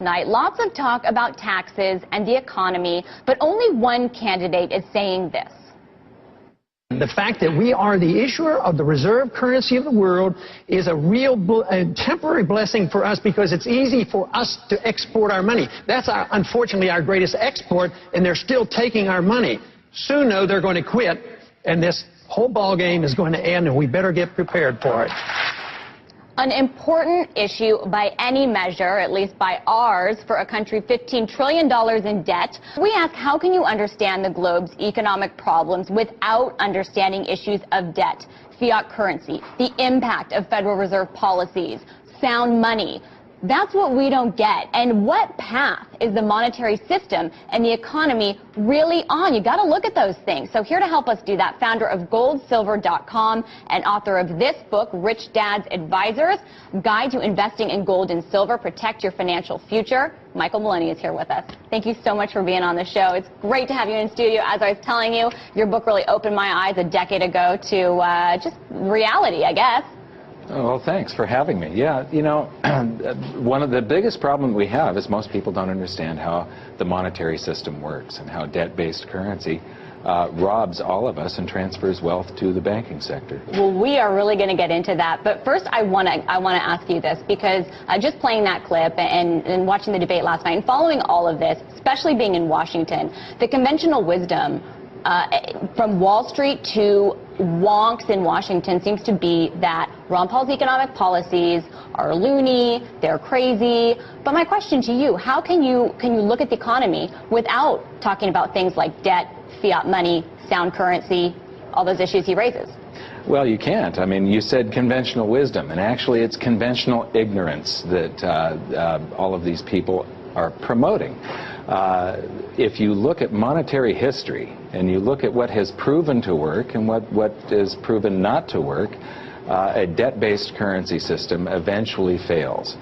Tonight, lots of talk about taxes and the economy, but only one candidate is saying this. The fact that we are the issuer of the reserve currency of the world is a real temporary blessing for us because it's easy for us to export our money. That's unfortunately our greatest export, and they're still taking our money. Soon, though, they're going to quit, and this whole ball game is going to end, and we better get prepared for it. An important issue by any measure, at least by ours, for a country $15 trillion in debt. We ask, how can you understand the globe's economic problems without understanding issues of debt, fiat currency, the impact of Federal Reserve policies, sound money? That's what we don't get. And what path is the monetary system and the economy really on? You got to look at those things. So here to help us do that, founder of goldsilver.com and author of this book, Rich Dad's Advisors, Guide to Investing in Gold and Silver, Protect Your Financial Future. Michael Maloney is here with us. Thank you so much for being on the show. It's great to have you in studio. As I was telling you, your book really opened my eyes a decade ago to just reality, I guess. Oh, well, thanks for having me. Yeah, you know, one of the biggest problems we have is most people don't understand how the monetary system works and how debt-based currency robs all of us and transfers wealth to the banking sector. Well, we are really going to get into that. But first, I want to ask you this, because just playing that clip and watching the debate last night and following all of this, especially being in Washington, the conventional wisdom from Wall Street to wonks in Washington seems to be that Ron Paul's economic policies are loony, they're crazy. But my question to you, how can you look at the economy without talking about things like debt, fiat money, sound currency, all those issues he raises? Well, you can't. I mean, you said conventional wisdom, and actually it's conventional ignorance that all of these people are promoting. If you look at monetary history and you look at what has proven to work and what is proven not to work, a debt-based currency system eventually fails.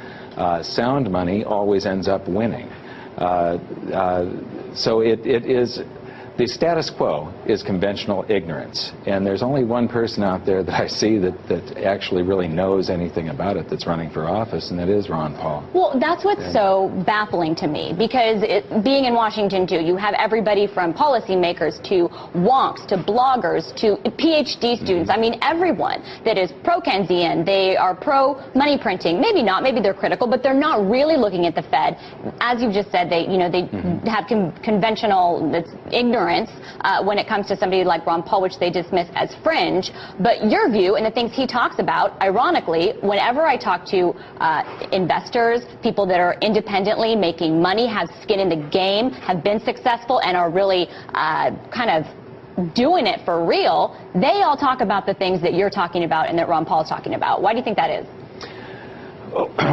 Sound money always ends up winning. So it is, the status quo is conventional ignorance, and there's only one person out there that I see that actually really knows anything about it that's running for office, and that is Ron Paul. Well, that's what's so baffling to me, because being in Washington too, you have everybody from policymakers to wonks to bloggers to PhD students. I mean, everyone that is pro-Keynesian, they are pro-money printing. Maybe not, maybe they're critical, but they're not really looking at the Fed. As you just said, they have conventional ignorance when it comes to somebody like Ron Paul, which they dismiss as fringe. But your view and the things he talks about, ironically, whenever I talk to investors, people that are independently making money, have skin in the game, have been successful, and are really kind of doing it for real, they all talk about the things that you're talking about and that Ron Paul's talking about. Why do you think that is?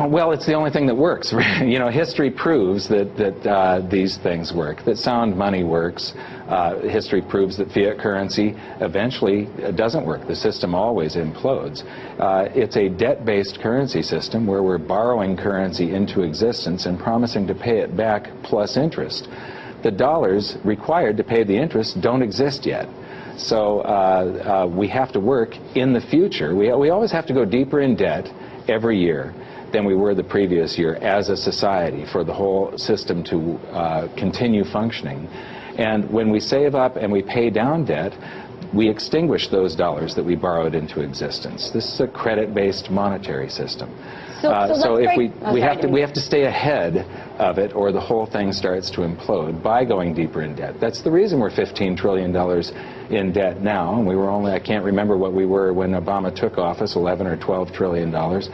Well, it's the only thing that works. You know, history proves that these things work, that sound money works. History proves that fiat currency eventually doesn't work. The system always implodes. It's a debt-based currency system where we're borrowing currency into existence and promising to pay it back plus interest. The dollars required to pay the interest don't exist yet. So we have to work in the future. We always have to go deeper in debt every year than we were the previous year as a society for the whole system to continue functioning. And when we save up and we pay down debt, we extinguish those dollars that we borrowed into existence. This is a credit-based monetary system. So if we have to stay ahead of it, or the whole thing starts to implode by going deeper in debt. That's the reason we're $15 trillion in debt now, and we were only, I can't remember what we were when Obama took office, 11 or 12 trillion dollars.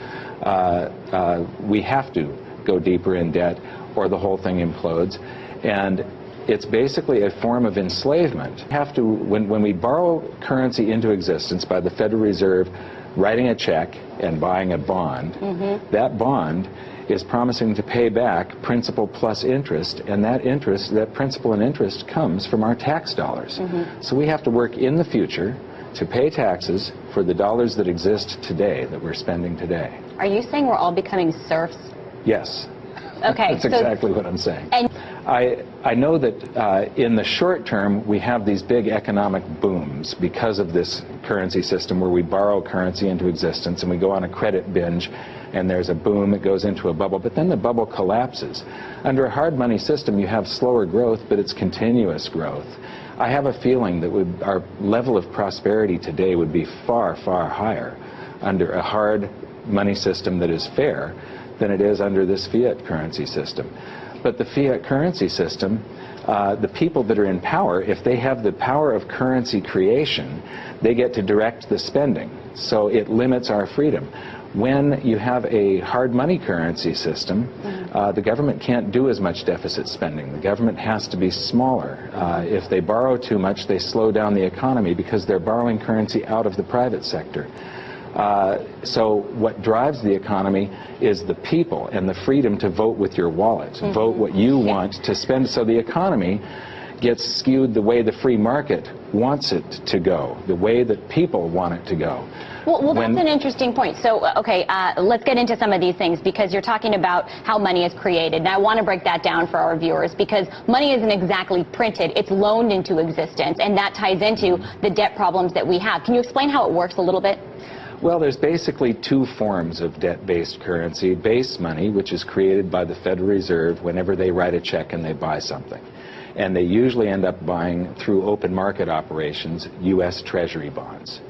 We have to go deeper in debt, or the whole thing implodes. And it's basically a form of enslavement. When we borrow currency into existence by the Federal Reserve writing a check and buying a bond, that bond is promising to pay back principal plus interest, and that interest, that principal and interest, comes from our tax dollars. So we have to work in the future to pay taxes for the dollars that exist today, that we're spending today. Are you saying we're all becoming serfs? Yes. Okay. That's exactly what I'm saying. I know that in the short term we have these big economic booms because of this currency system where we borrow currency into existence and we go on a credit binge and there's a boom, it goes into a bubble, but then the bubble collapses. Under a hard money system you have slower growth, but it's continuous growth. I have a feeling that our level of prosperity today would be far, far higher under a hard money system that is fair than it is under this fiat currency system. But the fiat currency system, the people that are in power, if they have the power of currency creation, they get to direct the spending. So it limits our freedom. When you have a hard money currency system, the government can't do as much deficit spending. The government has to be smaller. If they borrow too much, they slow down the economy because they're borrowing currency out of the private sector. So what drives the economy is the people and the freedom to vote with your wallet, vote what you want to spend. So the economy gets skewed the way the free market wants it to go, the way that people want it to go. Well, that's an interesting point. So, okay, let's get into some of these things because you're talking about how money is created. And I want to break that down for our viewers because money isn't exactly printed. It's loaned into existence, and that ties into the debt problems that we have. Can you explain how it works a little bit? Well, there's basically two forms of debt-based currency. Base money, which is created by the Federal Reserve whenever they write a check and they buy something. And they usually end up buying, through open market operations, U.S. Treasury bonds.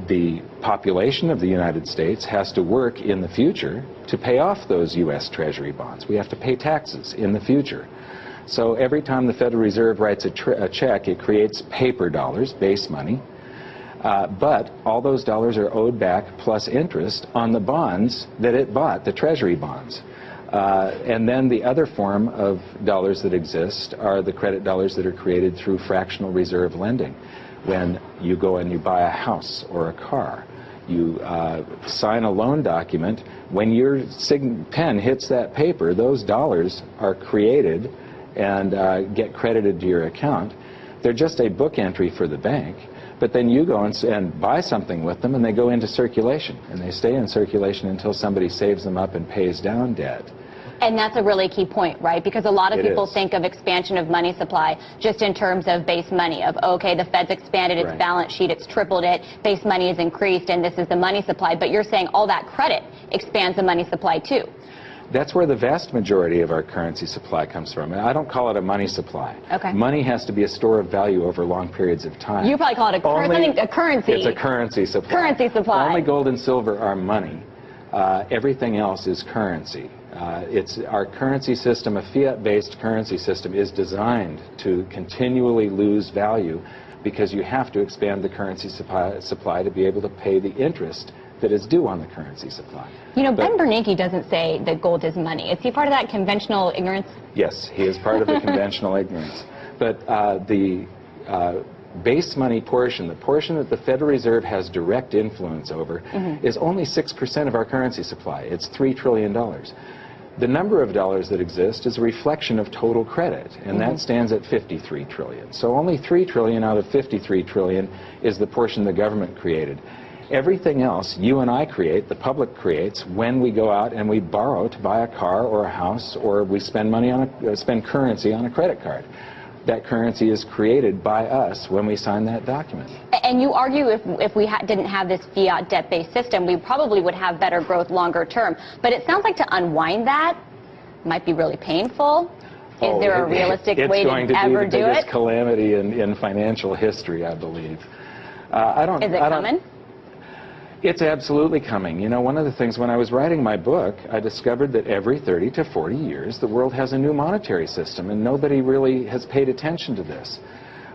The population of the United States has to work in the future to pay off those U.S. Treasury bonds. We have to pay taxes in the future. So every time the Federal Reserve writes a check, it creates paper dollars, base money. But all those dollars are owed back plus interest on the bonds that it bought, the Treasury bonds. And then the other form of dollars that exist are the credit dollars that are created through fractional reserve lending. When you go and you buy a house or a car, you sign a loan document. When your pen hits that paper, those dollars are created and get credited to your account. They're just a book entry for the bank. But then you go and buy something with them and they go into circulation. And they stay in circulation until somebody saves them up and pays down debt. And that's a really key point, right? Because a lot of people think of expansion of money supply just in terms of base money, of, okay, the Fed's expanded its balance sheet, it's tripled it, base money is increased, and this is the money supply. But you're saying all that credit expands the money supply, too. That's where the vast majority of our currency supply comes from. And I don't call it a money supply. Okay. Money has to be a store of value over long periods of time. You probably call it a currency. It's a currency supply. Currency supply. Only gold and silver are money. Everything else is currency. It's our currency system, a fiat-based currency system, is designed to continually lose value because you have to expand the currency supply to be able to pay the interest that is due on the currency supply. You know, Ben Bernanke doesn't say that gold is money. Is he part of that conventional ignorance? Yes, he is part of the conventional ignorance. But the base money portion, the portion that the Federal Reserve has direct influence over, is only 6% of our currency supply. It's $3 trillion. The number of dollars that exist is a reflection of total credit, and that stands at 53 trillion. So only 3 trillion out of 53 trillion is the portion the government created. Everything else you and I create, the public creates, when we go out and we borrow to buy a car or a house, or we spend money on spend currency on a credit card. That currency is created by us when we sign that document. And you argue if we didn't have this fiat debt-based system, we probably would have better growth longer term. But it sounds like to unwind that might be really painful. Is there a realistic way to ever do it? It's going to be the biggest calamity in financial history, I believe. Is it coming? It's absolutely coming. You know, one of the things, when I was writing my book, I discovered that every 30 to 40 years, the world has a new monetary system, and nobody really has paid attention to this.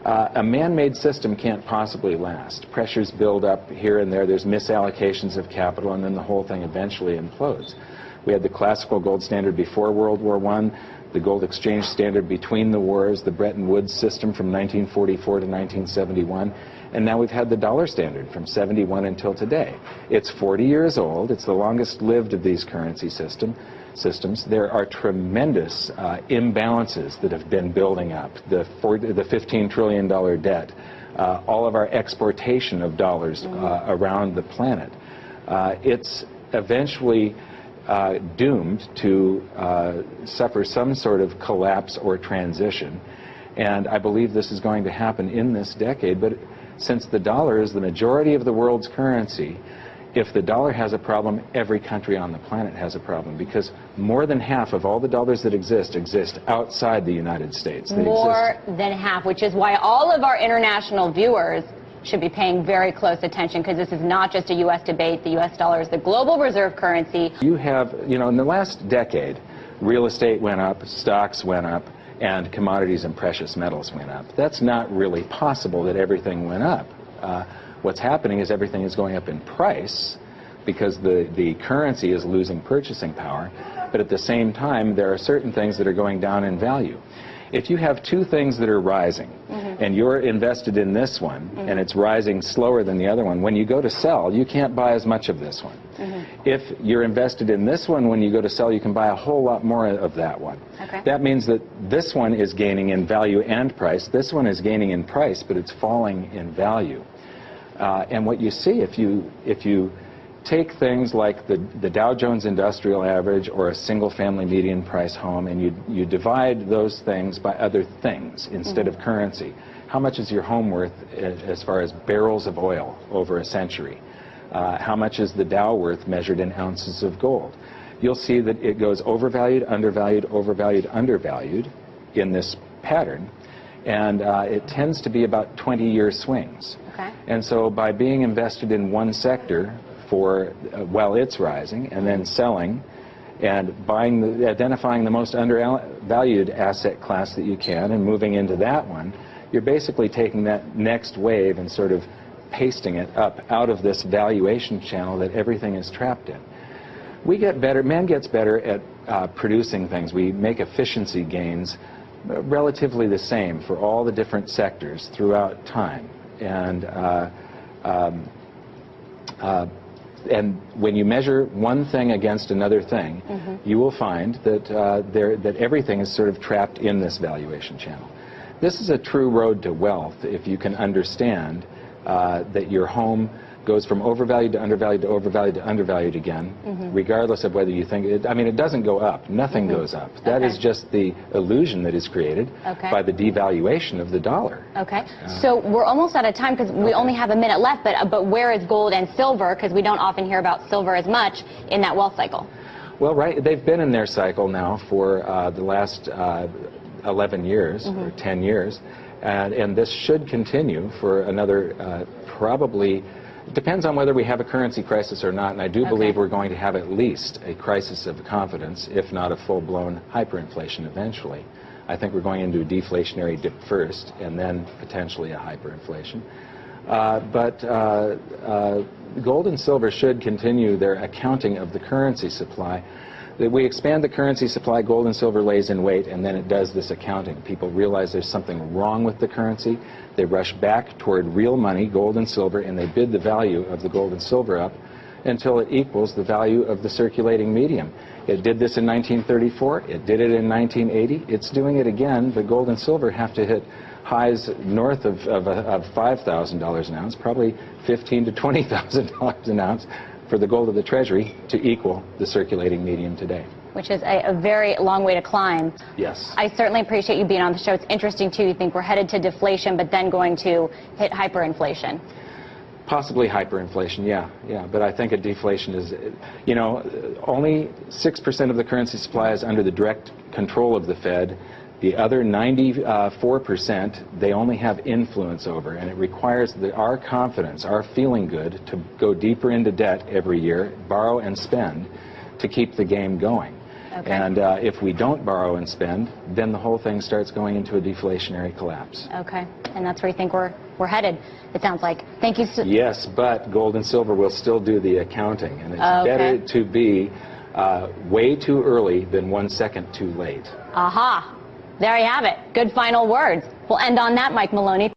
A man-made system can't possibly last. Pressures build up here and there. There's misallocations of capital, and then the whole thing eventually implodes. We had the classical gold standard before World War I, the gold exchange standard between the wars, the Bretton Woods system from 1944 to 1971, and now we've had the dollar standard from 71 until today. It's 40 years old. It's the longest lived of these currency systems. There are tremendous imbalances that have been building up. The $15 trillion debt, all of our exportation of dollars around the planet. It's eventually doomed to suffer some sort of collapse or transition. And I believe this is going to happen in this decade. But since the dollar is the majority of the world's currency, if the dollar has a problem, every country on the planet has a problem, because more than half of all the dollars that exist outside the United States. More than half, which is why all of our international viewers should be paying very close attention, because this is not just a U.S. debate. The U.S. dollar is the global reserve currency. You have, you know, in the last decade, real estate went up, stocks went up, and commodities and precious metals went up. That's not really possible that everything went up. What's happening is everything is going up in price because the currency is losing purchasing power, but at the same time there are certain things that are going down in value. If you have two things that are rising, and you're invested in this one, and it's rising slower than the other one, when you go to sell, you can't buy as much of this one. If you're invested in this one, when you go to sell, you can buy a whole lot more of that one. That means that this one is gaining in value and price. This one is gaining in price, but it's falling in value. And what you see if you take things like the Dow Jones Industrial Average or a single-family median price home, and you divide those things by other things instead of currency. How much is your home worth as far as barrels of oil over a century? How much is the Dow worth measured in ounces of gold? You'll see that it goes overvalued, undervalued, overvalued, undervalued in this pattern, and it tends to be about 20-year swings. And so by being invested in one sector for while it's rising, and then selling and identifying the most undervalued asset class that you can and moving into that one, you're basically taking that next wave and sort of pasting it up out of this valuation channel that everything is trapped in. We get better, man gets better at producing things. We make efficiency gains relatively the same for all the different sectors throughout time. And when you measure one thing against another thing, you will find that everything is sort of trapped in this valuation channel. This is a true road to wealth if you can understand that your home goes from overvalued to undervalued to overvalued to undervalued again, regardless of whether you think it. I mean, it doesn't go up. Nothing goes up. That is just the illusion that is created by the devaluation of the dollar. So we're almost out of time because we only have a minute left, but where is gold and silver? Because we don't often hear about silver as much in that wealth cycle. Well, right, they've been in their cycle now for the last 11 years or 10 years, and this should continue for another probably. It depends on whether we have a currency crisis or not, and I do believe we're going to have at least a crisis of confidence, if not a full-blown hyperinflation eventually. I think we're going into a deflationary dip first, and then potentially a hyperinflation. But gold and silver should continue their accounting of the currency supply. We expand the currency supply, gold and silver lays in wait, and then it does this accounting. People realize there's something wrong with the currency. They rush back toward real money, gold and silver, and they bid the value of the gold and silver up until it equals the value of the circulating medium. It did this in 1934. It did it in 1980. It's doing it again, but gold and silver have to hit highs north of $5,000 an ounce, probably $15,000 to $20,000 an ounce, for the gold of the Treasury to equal the circulating medium today. Which is a very long way to climb. Yes. I certainly appreciate you being on the show. It's interesting, too. You think we're headed to deflation, but then going to hit hyperinflation. Possibly hyperinflation, yeah. But I think a deflation is, you know, only 6% of the currency supply is under the direct control of the Fed. The other 94%, they only have influence over, and it requires our confidence, our feeling good, to go deeper into debt every year, borrow and spend, to keep the game going. And if we don't borrow and spend, then the whole thing starts going into a deflationary collapse. And that's where you think we're headed, it sounds like. Thank you so much. Yes, but gold and silver will still do the accounting, and it's better to be way too early than 1 second too late. There you have it. Good final words. We'll end on that, Mike Maloney.